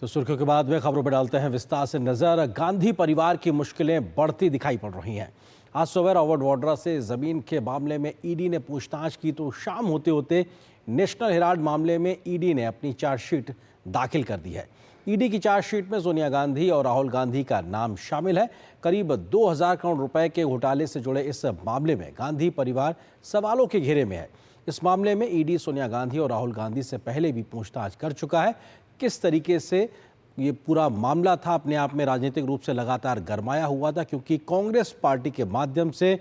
तो सुर्खियों के बाद में खबरों पर डालते हैं विस्तार से नजर। गांधी परिवार की मुश्किलें बढ़ती दिखाई पड़ रही हैं। आज सुबह रॉबर्ट वाड्रा से जमीन के मामले में ईडी ने पूछताछ की तो शाम होते होते नेशनल हेराल्ड मामले में ईडी ने अपनी चार्जशीट दाखिल कर दी है। ईडी की चार्जशीट में सोनिया गांधी और राहुल गांधी का नाम शामिल है। करीब 2000 करोड़ रुपए के घोटाले से जुड़े इस मामले में गांधी परिवार सवालों के घेरे में है। इस मामले में ईडी सोनिया गांधी और राहुल गांधी से पहले भी पूछताछ कर चुका है। किस तरीके से ये पूरा मामला था, अपने आप में राजनीतिक रूप से लगातार गरमाया हुआ था, क्योंकि कांग्रेस पार्टी के माध्यम से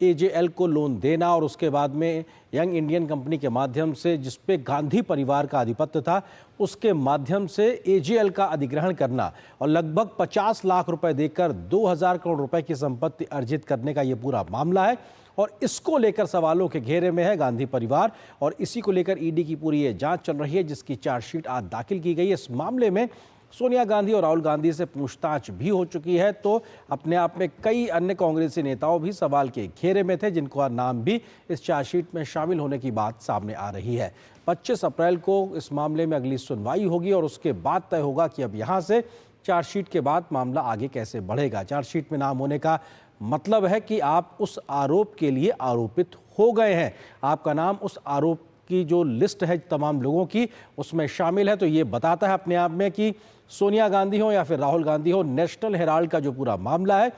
एजेएल को लोन देना और उसके बाद में यंग इंडियन कंपनी के माध्यम से जिसपे गांधी परिवार का आधिपत्य था, उसके माध्यम से एजेएल का अधिग्रहण करना और लगभग 50 लाख रुपए देकर 2000 करोड़ रुपए की संपत्ति अर्जित करने का ये पूरा मामला है। और इसको लेकर सवालों के घेरे में है गांधी परिवार और इसी को लेकर ईडी की पूरी ये जांच चल रही है, जिसकी चार्जशीट आज दाखिल की गई है। इस मामले में सोनिया गांधी और राहुल गांधी से पूछताछ भी हो चुकी है, तो अपने आप में कई अन्य कांग्रेसी नेताओं भी सवाल के घेरे में थे, जिनको नाम भी इस चार्जशीट में शामिल होने की बात सामने आ रही है। 25 अप्रैल को इस मामले में अगली सुनवाई होगी और उसके बाद तय होगा कि अब यहाँ से चार्जशीट के बाद मामला आगे कैसे बढ़ेगा। चार्जशीट में नाम होने का मतलब है कि आप उस आरोप के लिए आरोपित हो गए हैं, आपका नाम उस आरोप की जो लिस्ट है तमाम लोगों की उसमें शामिल है। तो ये बताता है अपने आप में कि सोनिया गांधी हो या फिर राहुल गांधी हो, नेशनल हेराल्ड का जो पूरा मामला है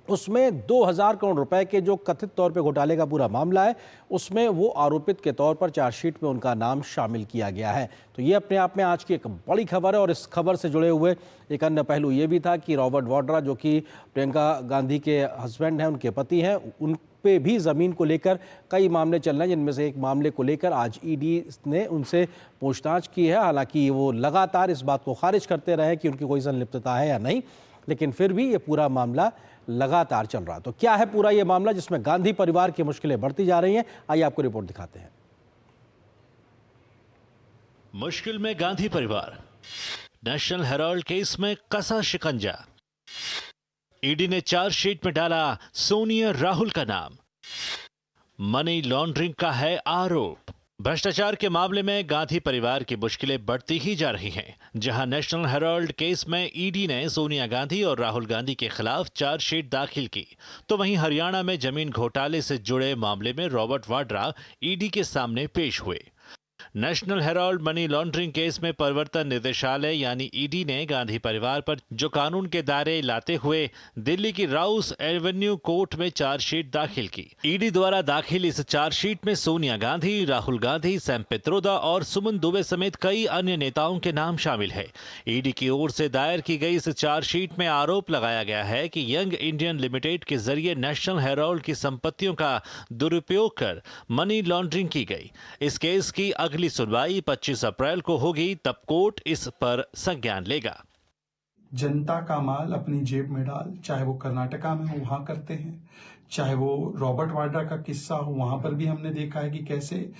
उसमें 2000 करोड़ रुपए के जो कथित तौर पे घोटाले का पूरा मामला है उसमें वो आरोपित के तौर पर चार्जशीट में उनका नाम शामिल किया गया है। तो ये अपने आप में आज की एक बड़ी खबर है। और इस खबर से जुड़े हुए एक अन्य पहलू ये भी था कि रॉबर्ट वाड्रा, जो कि प्रियंका गांधी के हस्बैंड हैं, उनके पति हैं, उन पे भी ज़मीन को लेकर कई मामले चल रहे हैं, जिनमें से एक मामले को लेकर आज ईडी ने उनसे पूछताछ की है। हालांकि वो लगातार इस बात को खारिज करते रहे कि उनकी कोई संलिप्तता है या नहीं, लेकिन फिर भी ये पूरा मामला लगातार चल रहा। तो क्या है पूरा ये मामला जिसमें गांधी परिवार की मुश्किलें बढ़ती जा रही हैं, आइए आपको रिपोर्ट दिखाते हैं। मुश्किल में गांधी परिवार, नेशनल हेराल्ड केस में कसा शिकंजा। ईडी ने चार्जशीट में डाला सोनिया राहुल का नाम। मनी लॉन्ड्रिंग का है आरोप। भ्रष्टाचार के मामले में गांधी परिवार की मुश्किलें बढ़ती ही जा रही हैं। जहां नेशनल हेराल्ड केस में ईडी ने सोनिया गांधी और राहुल गांधी के खिलाफ चार्जशीट दाखिल की, तो वहीं हरियाणा में जमीन घोटाले से जुड़े मामले में रॉबर्ट वाड्रा ईडी के सामने पेश हुए। National Herald money laundering case में प्रवर्तन निदेशालय यानी ईडी ने गांधी परिवार पर जो कानून के दायरे लाते हुए दिल्ली की राउस एवेन्यू कोर्ट में चार्जशीट दाखिल की। ईडी द्वारा दाखिल इस चार्जशीट में सोनिया गांधी, राहुल गांधी, सैम पित्रोदा और सुमन दुबे समेत कई अन्य नेताओं के नाम शामिल है। ईडी की ओर से दायर की गई इस चार्जशीट में आरोप लगाया गया है कि यंग इंडियन लिमिटेड के जरिए नेशनल हेराल्ड की संपत्तियों का दुरुपयोग कर मनी लॉन्ड्रिंग की गई। इस केस की अगली सुनवाई 25 अप्रैल को होगी, तब कोर्ट इस पर संज्ञान लेगा। जनता का माल अपनी जेब में डाल, चाहे वो कर्नाटका में हो वहां करते हैं, चाहे वो रॉबर्ट वाड्रा का किस्सा हो, वहां पर भी हमने देखा है कि कैसे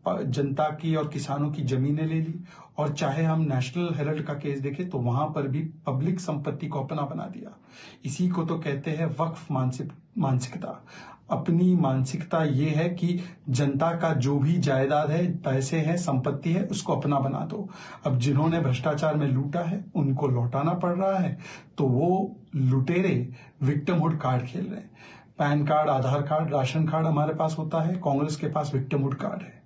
जनता की और किसानों की जमीनें ले ली, और चाहे हम नेशनल हेराल्ड का केस देखें तो वहां पर भी पब्लिक संपत्ति को अपना बना दिया। इसी को तो कहते हैं वक्फ मानसिकता। अपनी मानसिकता ये है कि जनता का जो भी जायदाद है, पैसे हैं, संपत्ति है, उसको अपना बना दो। अब जिन्होंने भ्रष्टाचार में लूटा है उनको लौटाना पड़ रहा है, तो वो लुटेरे विक्टिमहुड कार्ड खेल रहे हैं। पैन कार्ड, आधार कार्ड, राशन कार्ड हमारे पास होता है, कांग्रेस के पास विक्टिमहुड कार्ड है।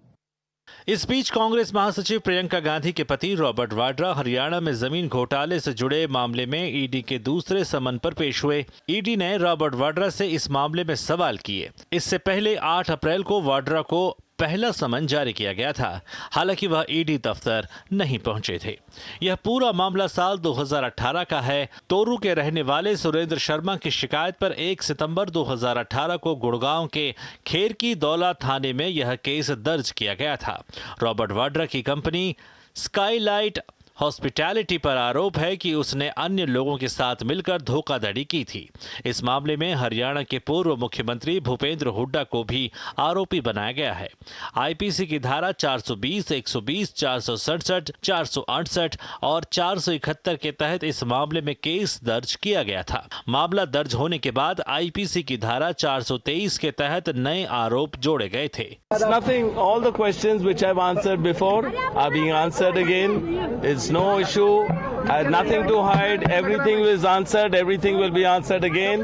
इस बीच कांग्रेस महासचिव प्रियंका गांधी के पति रॉबर्ट वाड्रा हरियाणा में जमीन घोटाले से जुड़े मामले में ईडी के दूसरे समन पर पेश हुए। ईडी ने रॉबर्ट वाड्रा से इस मामले में सवाल किए। इससे पहले 8 अप्रैल को वाड्रा को पहला समन जारी किया गया था, हालांकि वह ईडी दफ्तर नहीं पहुंचे थे। यह पूरा मामला साल 2018 का है। तोरू के रहने वाले सुरेंद्र शर्मा की शिकायत पर 1 सितंबर 2018 को गुड़गांव के खेरकी दौला थाने में यह केस दर्ज किया गया था। रॉबर्ट वाड्रा की कंपनी स्काईलाइट हॉस्पिटैलिटी पर आरोप है कि उसने अन्य लोगों के साथ मिलकर धोखाधड़ी की थी। इस मामले में हरियाणा के पूर्व मुख्यमंत्री भूपेंद्र हुड्डा को भी आरोपी बनाया गया है। आईपीसी की धारा 420, 120, 467, 468 और 471 के तहत इस मामले में केस दर्ज किया गया था। मामला दर्ज होने के बाद आईपीसी की धारा 423 के तहत नए आरोप जोड़े गए थे। Nothing, all the questions which I've answered before are being answered again. It's There's no issue. I had nothing to hide. Everything was answered. Everything will be answered again.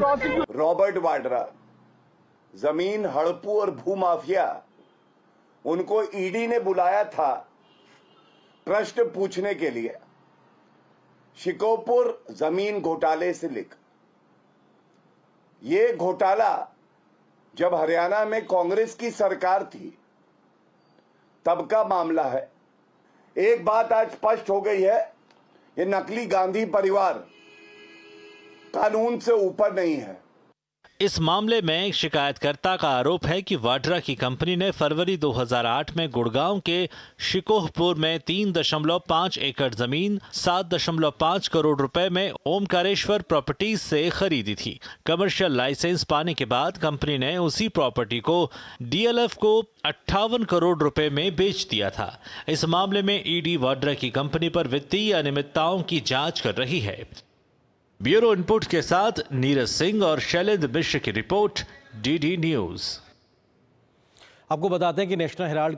Robert Vadra, जमीन हड़पू और भूमाफिया, उनको ईडी ने बुलाया था प्रश्न पूछने के लिए। शिकोपुर जमीन घोटाले से लिख, ये घोटाला जब हरियाणा में कांग्रेस की सरकार थी तब का मामला है। एक बात आज स्पष्ट हो गई है, ये नकली गांधी परिवार कानून से ऊपर नहीं है। इस मामले में शिकायतकर्ता का आरोप है कि वाड्रा की कंपनी ने फरवरी 2008 में गुड़गांव के शिकोहपुर में 3.5 एकड़ जमीन 7.5 करोड़ रुपए में ओमकारेश्वर प्रॉपर्टीज से खरीदी थी। कमर्शियल लाइसेंस पाने के बाद कंपनी ने उसी प्रॉपर्टी को डीएलएफ को 58 करोड़ रुपए में बेच दिया था। इस मामले में ईडी वाड्रा की कंपनी पर वित्तीय अनियमितताओं की जांच कर रही है। ब्यूरो इनपुट के साथ नीरज सिंह और शैलेंद्र मिश्र की रिपोर्ट, डीडी न्यूज। आपको बताते हैं कि नेशनल हेराल्ड